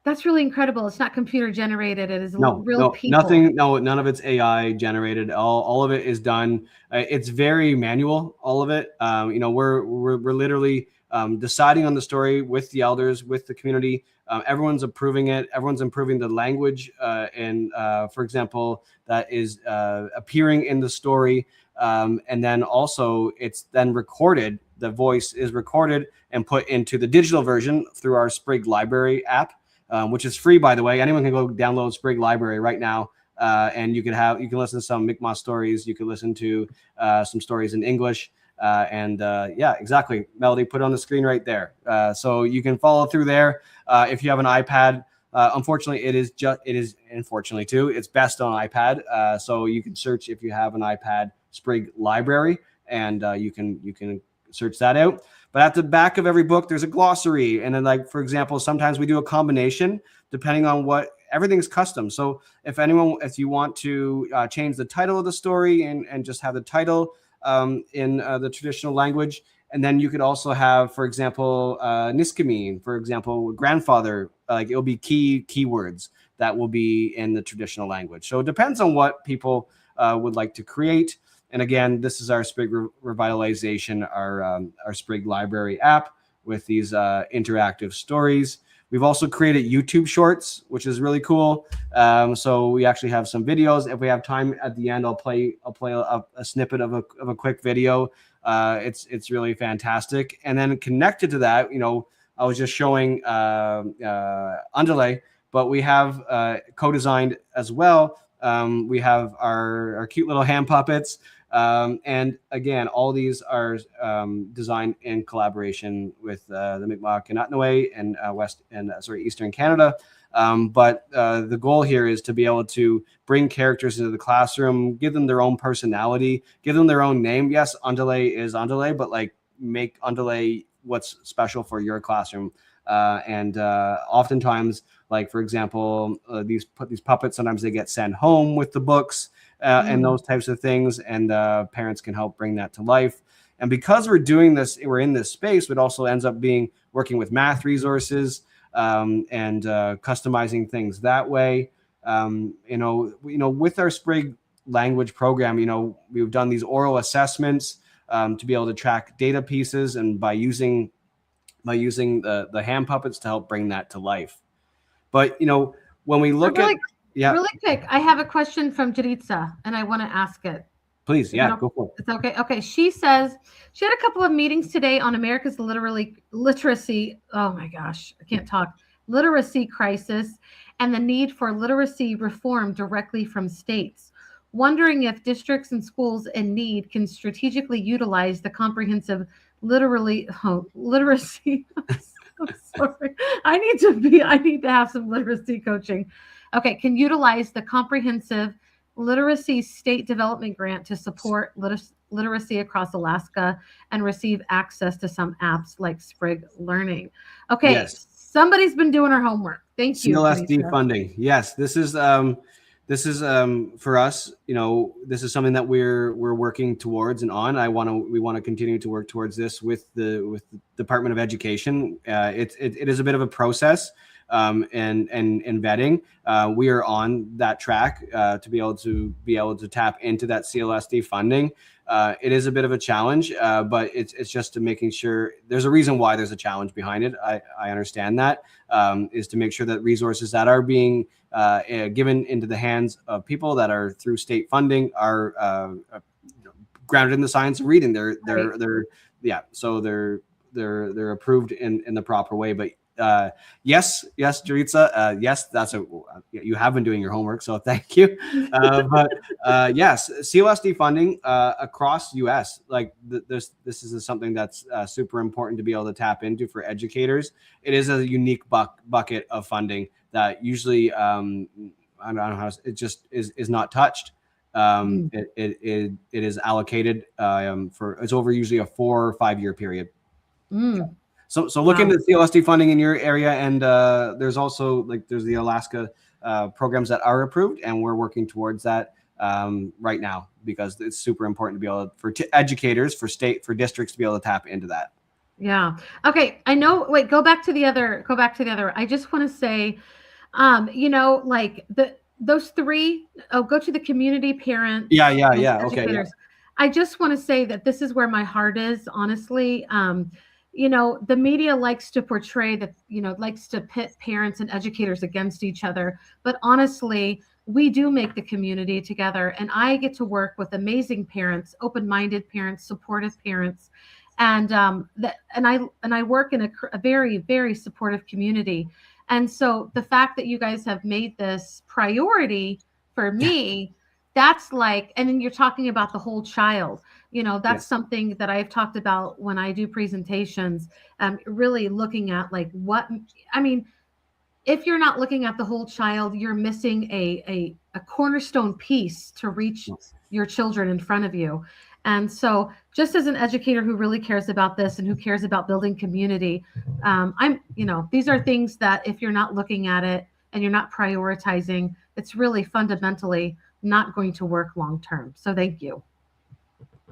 that's really incredible. It's not computer generated. It is real people. Nothing. No, none of it's AI generated. All of it is done. It's very manual. All of it. We're literally deciding on the story with the elders, with the community. Everyone's approving it. Everyone's improving the language, and for example, that is appearing in the story. And then also it's then recorded. The voice is recorded and put into the digital version through our Sprig Library app, which is free, by the way. Anyone can go download Sprig Library right now, and you can listen to some Mi'kmaq stories. You can listen to some stories in English. Yeah, exactly. Melody, put it on the screen right there. So you can follow through there. If you have an iPad, unfortunately, it is unfortunately too, it's best on iPad. So you can search, if you have an iPad, Sprig Library, and you can search that out. But at the back of every book, there's a glossary. And then, like, for example, sometimes we do a combination depending on everything's custom. So if you want to change the title of the story and just have the title in the traditional language. And then you could also have, for example, Niskamin, for example, grandfather, like it'll be keywords that will be in the traditional language. So it depends on what people would like to create. And again, this is our Sprig Revitalization, our Sprig Library app with these interactive stories. We've also created YouTube shorts, which is really cool. So we actually have some videos. If we have time at the end, I'll play a snippet of a quick video. It's really fantastic. And then connected to that, I was just showing Underlay, but we have co-designed as well. We have our cute little hand puppets. And again, all these are designed in collaboration with the Mi'kmaq and Ahtnaway and Eastern Canada. But the goal here is to be able to bring characters into the classroom, give them their own personality, give them their own name. Yes, Underlay is Underlay, but like make Underlay what's special for your classroom. And oftentimes, like for example, these puppets, sometimes they get sent home with the books and those types of things, and parents can help bring that to life. And because we're doing this, we're in this space, it also ends up being working with math resources and customizing things that way. With our Sprig language program, we've done these oral assessments to be able to track data pieces, and by using the hand puppets to help bring that to life. But when we look really, yeah, really quick, I have a question from Jaritza, and I want to ask it. Please, yeah, go for it. It's okay. Okay, she says she had a couple of meetings today on America's literacy. Oh my gosh, I can't talk. Literacy crisis and the need for literacy reform directly from states. Wondering if districts and schools in need can strategically utilize the comprehensive literacy. I'm sorry. I need to have some literacy coaching. Okay, can utilize the comprehensive literacy state development grant to support literacy across Alaska and receive access to some apps like Sprig Learning. Okay, yes. Somebody's been doing our homework. Thank you. CLSD funding. Yes, this is for us. This is something that we're working towards and on. We want to continue to work towards this with the Department of Education. It is a bit of a process. And vetting. We are on that track to be able to tap into that CLSD funding. It is a bit of a challenge, but it's just to making sure there's a reason why there's a challenge behind it. I understand that is to make sure that resources that are being given into the hands of people that are through state funding are grounded in the science of reading. So they're approved in the proper way. But yes, Jaritza. Yes, you have been doing your homework, so thank you. But yes, CLSD funding across U.S. Like this is something that's super important to be able to tap into for educators. It is a unique bucket of funding that usually I don't know how it just is not touched. It is allocated it's over usually a 4 or 5 year period. So look into CLSD funding in your area, and there's also there's the Alaska programs that are approved, and we're working towards that right now because it's super important to be able for educators, for districts to be able to tap into that. Yeah. Okay. I know. Wait. Go back to the other. I just want to say, those three. Oh, go to the community, parents. Yeah. Okay. Yeah. I just want to say that this is where my heart is, honestly. The media likes to portray that, likes to pit parents and educators against each other. But honestly, we do make the community together. And I get to work with amazing parents, open-minded parents, supportive parents. And I work in a very, very supportive community. And so the fact that you guys have made this priority for me, that's and then you're talking about the whole child. That's something that I've talked about when I do presentations, really looking at if you're not looking at the whole child, you're missing a cornerstone piece to reach your children in front of you. And so just as an educator who really cares about this and who cares about building community, these are things that if you're not looking at it and you're not prioritizing, it's really fundamentally not going to work long term. So thank you.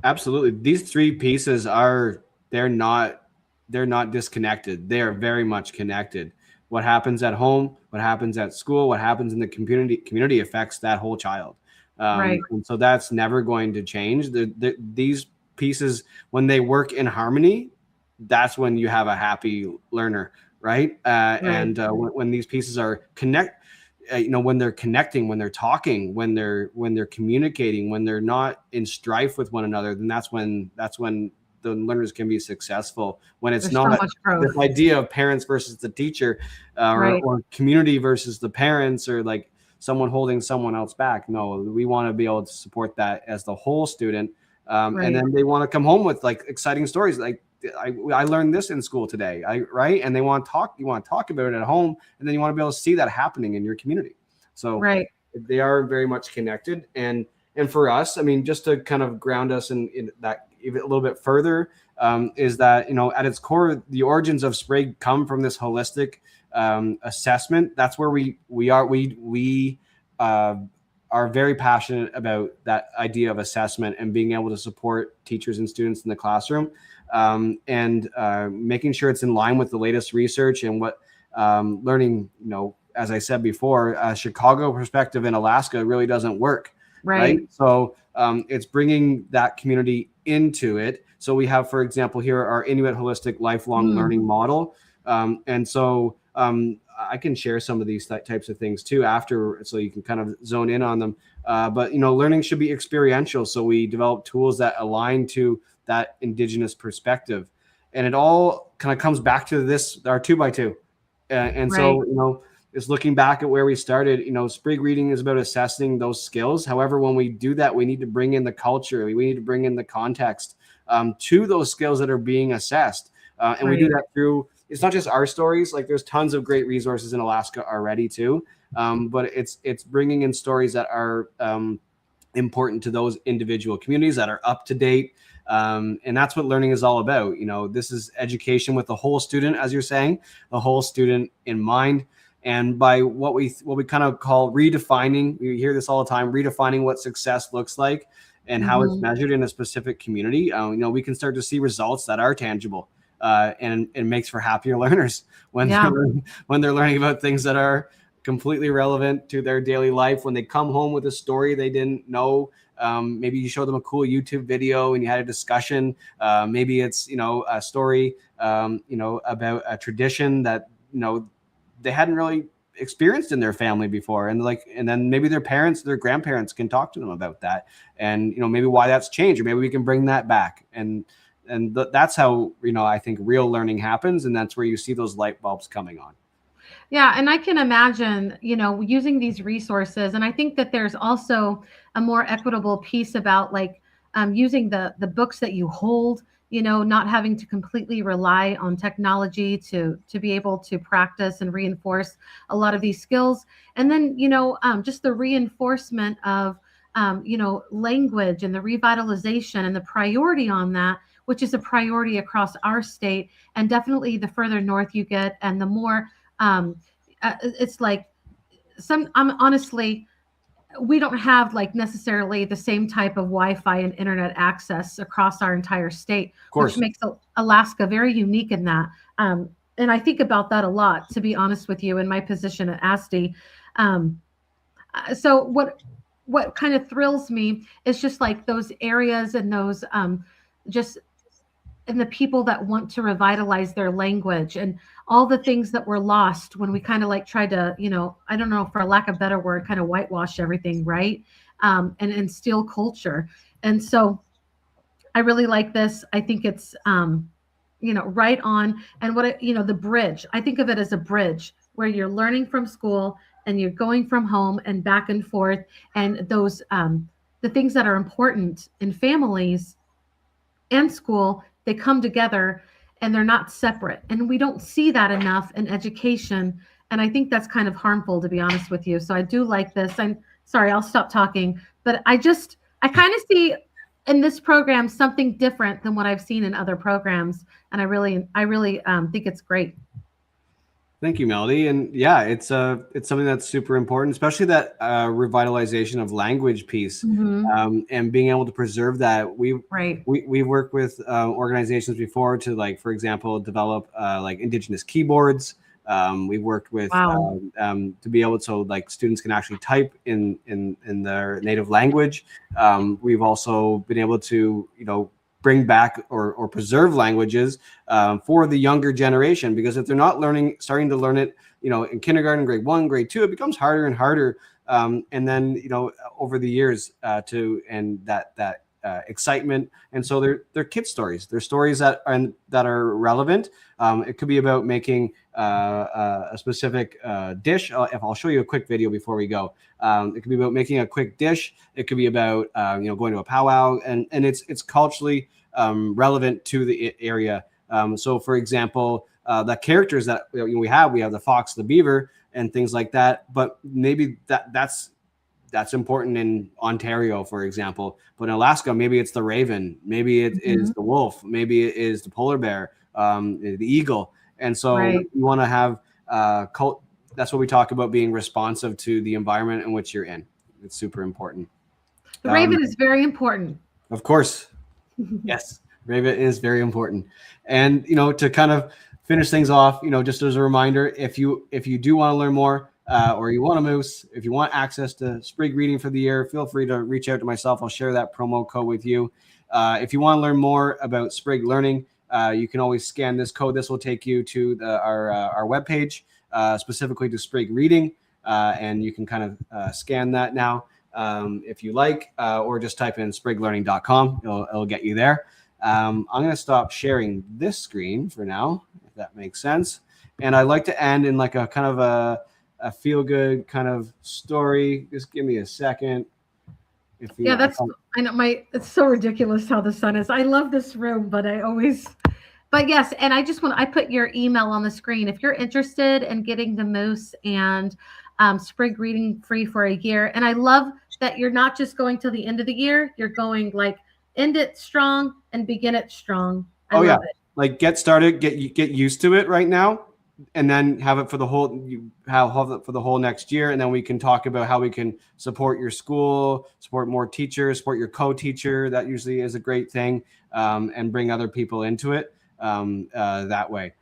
Absolutely. These three pieces they're not disconnected. They are very much connected. What happens at home, what happens at school, what happens in the community affects that whole child. Right. And so that's never going to change. These pieces, when they work in harmony, that's when you have a happy learner, right? Right. And when these pieces are when they're connecting, when they're talking, when they're communicating, when they're not in strife with one another, then that's when the learners can be successful. When it's not this idea of parents versus the teacher, or community versus the parents, or someone holding someone else back. No, we want to be able to support that as the whole student. And then they want to come home with exciting stories. I learned this in school today, right? And they want to talk. You want to talk about it at home, and then you want to be able to see that happening in your community. So they are very much connected. And for us, I mean, just to kind of ground us in that even a little bit further, is that, at its core, the origins of Sprig come from this holistic assessment. That's where we are very passionate about that idea of assessment and being able to support teachers and students in the classroom, and making sure it's in line with the latest research and what learning, as I said before, Chicago perspective in Alaska really doesn't work. Right. So it's bringing that community into it. So we have, for example, here our Inuit holistic lifelong learning model. And so I can share some of these types of things too after, so you can kind of zone in on them. But, learning should be experiential. So we develop tools that align to that Indigenous perspective. And it all kind of comes back to this, our 2x2. And so, is looking back at where we started. Sprig Reading is about assessing those skills. However, when we do that, we need to bring in the culture. We need to bring in the context to those skills that are being assessed. And we do that through, it's not just our stories. Like, there's tons of great resources in Alaska already too. But it's bringing in stories that are important to those individual communities, that are up to date. And that's what learning is all about. This is education with the whole student, as you're saying, the whole student in mind. And by what we kind of call redefining, we hear this all the time, redefining what success looks like and how it's measured in a specific community. We can start to see results that are tangible, and it makes for happier learners when they're learning about things that are completely relevant to their daily life. When they come home with a story they didn't know, maybe you show them a cool YouTube video and you had a discussion. Maybe it's a story about a tradition that they hadn't really experienced in their family before, and then maybe their grandparents can talk to them about that, and maybe why that's changed, or maybe we can bring that back, and that's how I think real learning happens, and that's where you see those light bulbs coming on. Yeah, and I can imagine, using these resources, and I think that there's also a more equitable piece about using the books that you hold, not having to completely rely on technology to be able to practice and reinforce a lot of these skills. And then, just the reinforcement of, language and the revitalization and the priority on that, which is a priority across our state. And definitely the further north you get and the more, it's like honestly, we don't have necessarily the same type of Wi-Fi and internet access across our entire state, which makes Alaska very unique in that. And I think about that a lot, to be honest with you, in my position at ASTE. So what kind of thrills me is just those areas and those and the people that want to revitalize their language and all the things that were lost when we kind of tried to, I don't know, for lack of a better word, kind of whitewash everything, right? And instill culture. And so I really like this. I think it's, right on. And the bridge, I think of it as a bridge where you're learning from school and you're going from home and back and forth. And those, the things that are important in families and school, they come together and they're not separate. And we don't see that enough in education. And I think that's kind of harmful, to be honest with you. So I do like this. I'm sorry, I'll stop talking. But I kind of see in this program something different than what I've seen in other programs. And I really think it's great. Thank you, Melody. And yeah, it's something that's super important, especially that revitalization of language piece, and being able to preserve that. We've worked with organizations before to for example, develop Indigenous keyboards. We've worked with to be able to students can actually type in their native language. We've also been able to bring back or preserve languages for the younger generation, because if they're not starting to learn it, in kindergarten, grade 1, grade 2, it becomes harder and harder. And then, over the years and that excitement. And so they're kid stories. They're stories that are relevant. It could be about making a specific dish. I'll show you a quick video before we go. It could be about making a quick dish. It could be about going to a powwow, and it's culturally relevant to the area. So, for example, the characters that we have the fox, the beaver, and things like that. But maybe that's that's important in Ontario, for example. But in Alaska, maybe it's the raven, maybe it is the wolf, maybe it is the polar bear, the eagle. And so you want to have that's what we talk about, being responsive to the environment in which you're in. It's super important. The raven is very important. Of course. Yes, raven is very important. And, to kind of finish things off, just as a reminder, if you do want to learn more, or you want a moose, if you want access to Sprig Reading for the year, feel free to reach out to myself. I'll share that promo code with you. If you want to learn more about Sprig Learning, you can always scan this code. This will take you to our webpage, specifically to Sprig Reading, and you can kind of scan that now if you like, or just type in spriglearning.com. It'll get you there. I'm going to stop sharing this screen for now, if that makes sense. And I'd like to end in like a kind of a feel-good kind of story. Just give me a second. I know it's so ridiculous how the sun is. I love this room, but yes. And I put your email on the screen. If you're interested in getting the moose and Sprig Reading free for a year. And I love that you're not just going till the end of the year. You're going like end it strong and begin it strong. I love it. Like get started, get used to it right now, and then have it for the whole next year. And then we can talk about how we can support your school, support more teachers, support your co-teacher. That usually is a great thing, and bring other people into it that way.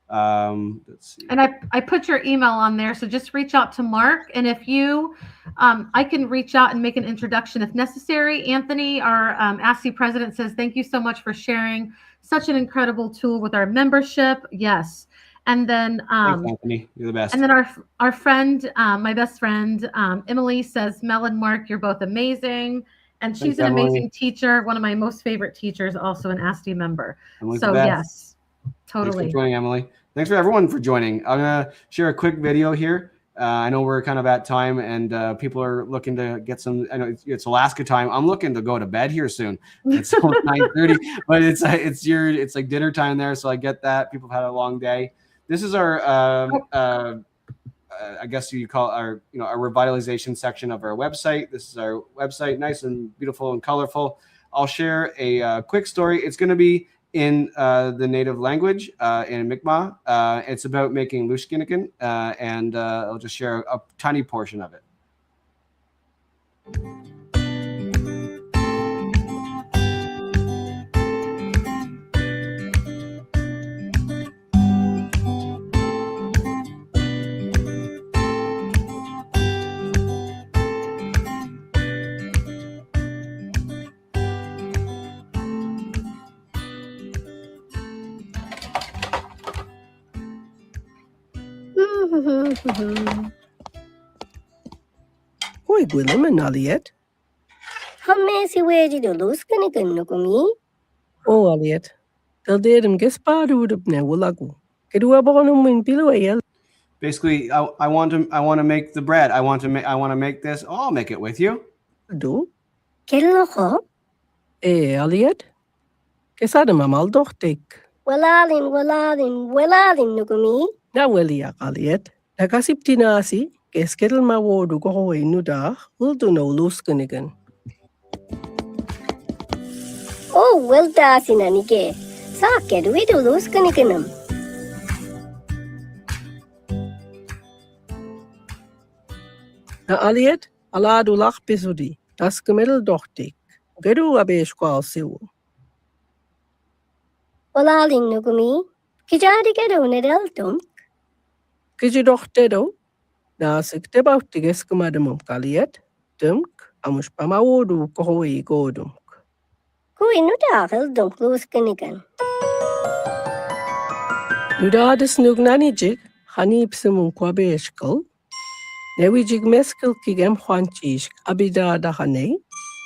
Let's see. And I put your email on there, so just reach out to Mark. And if you, I can reach out and make an introduction if necessary. Anthony, our ASTE president, says thank you so much for sharing such an incredible tool with our membership. Yes. And then thanks, Anthony, you're the best. And then our friend, my best friend, Emily, says, Mel and Mark, you're both amazing. And she's an amazing teacher, one of my most favorite teachers, also an ASTE member. So yes, totally. Thanks for joining, Emily. Thanks for everyone for joining. I'm going to share a quick video here. I know we're kind of at time, and people are looking to get some. I know it's Alaska time. I'm looking to go to bed here soon. It's almost 9:30, but it's like dinner time there, so I get that. People have had a long day. This is our I guess you call our our revitalization section of our website. This is our website, nice and beautiful and colorful. I'll share a quick story. It's going to be in the native language in Mi'kmaq. It's about making lushkinikin, and I'll just share a tiny portion of it. Hoi Gwilym Elliot. Hammesi wedi do luskinikin no kumi. Oh Elliot. Del dedem gesparu up ne wulagu. Kedu abonum in pilu. Basically, I want to make the bread. I want to make this. Oh, I'll make it with you. Do? Kelloho? Elliot. Kesadem amal dochtik. Weladin no kumi. Na welia Elliot. Nakasiptinasi. Keskedel ma wodu go hoy nuda. Uldu no luskinikin. Oh, well dasinanike. Sa kedu do luskinikinum. Na Elliot, aladu lach pisudi. Das gemiddel dochtik. Gedu abe squal siu. Weladin no kumi. Kijadi kedu nedeltum. Kiji dochtedo. Na sig debautig eskumadum Elliot. Dunk, amush pamawodu go hoy godum. Kui nudahel dunk luskinikin. Nudades nugnanijig, hanipsum quabeshkal. Newijig meskel kigem huanchij abida da hane.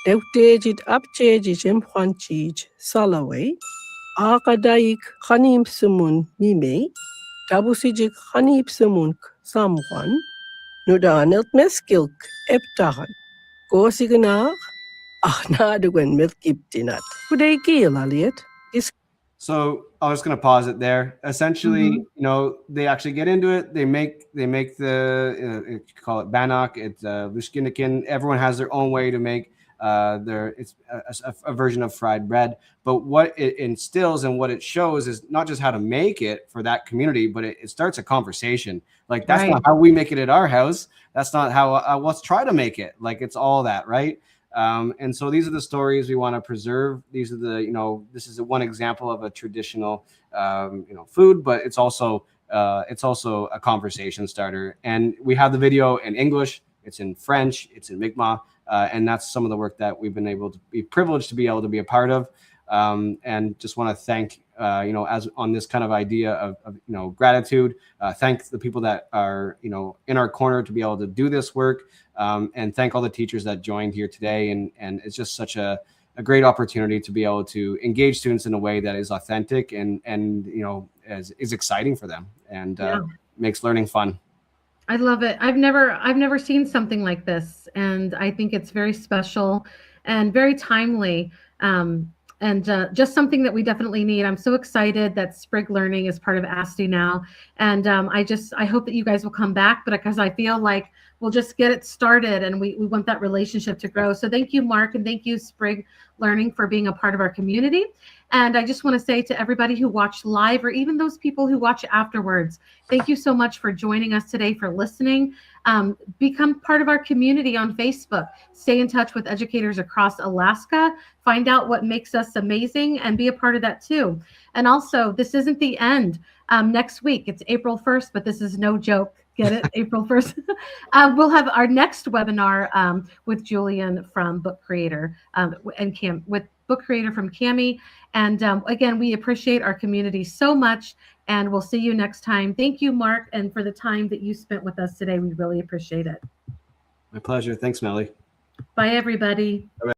Deutejid abchejim huanchij salaway. Akadaik hanipsumun mime. Tabusijig hanipsumun samwan. Nudanelt meskilk eptahan. Gosignach. Ach nadugen milkiptinat. Kuday gil Elliot. Is So I was going to pause it there. Essentially, Mhm. you know, they actually get into it. They make the you call it bannock. It's lushkinikin. Everyone has their own way to make it's a version of fried bread. But what it instills and what it shows is not just how to make it for that community, but it starts a conversation. Like that's Right. not how we make it at our house. That's not how. Let's try to make it. Like it's all that, right? And so these are the stories we want to preserve. These are the, you know, this is one example of a traditional, you know, food, but it's also a conversation starter. And we have the video in English, it's in French, it's in Mi'kmaq, and that's some of the work that we've been able to be privileged to be able to be a part of. And just want to thank, you know, as on this kind of idea of you know, gratitude, thank the people that are, you know, in our corner to be able to do this work. And thank all the teachers that joined here today. And it's just such a great opportunity to be able to engage students in a way that is authentic and you know, is exciting for them and makes learning fun. I love it. I've never seen something like this, and I think it's very special and very timely. And just something that we definitely need. I'm so excited that Sprig Learning is part of ASTI now, and I hope that you guys will come back, but because I feel like we'll just get it started, and we want that relationship to grow. So thank you, Mark, and thank you, Sprig Learning, for being a part of our community. And I just want to say to everybody who watched live, or even those people who watch afterwards, thank you so much for joining us today, for listening. Become part of our community on Facebook. Stay in touch with educators across Alaska. Find out what makes us amazing and be a part of that too. And also, this isn't the end. Next week, it's April 1st, but this is no joke. Get it? April 1st. We'll have our next webinar with Julian from Book Creator and Cam with Book Creator from Cami. And again, we appreciate our community so much, and we'll see you next time. Thank you, Mark, and for the time that you spent with us today. We really appreciate it. My pleasure. Thanks, Melly. Bye, everybody. Bye-bye.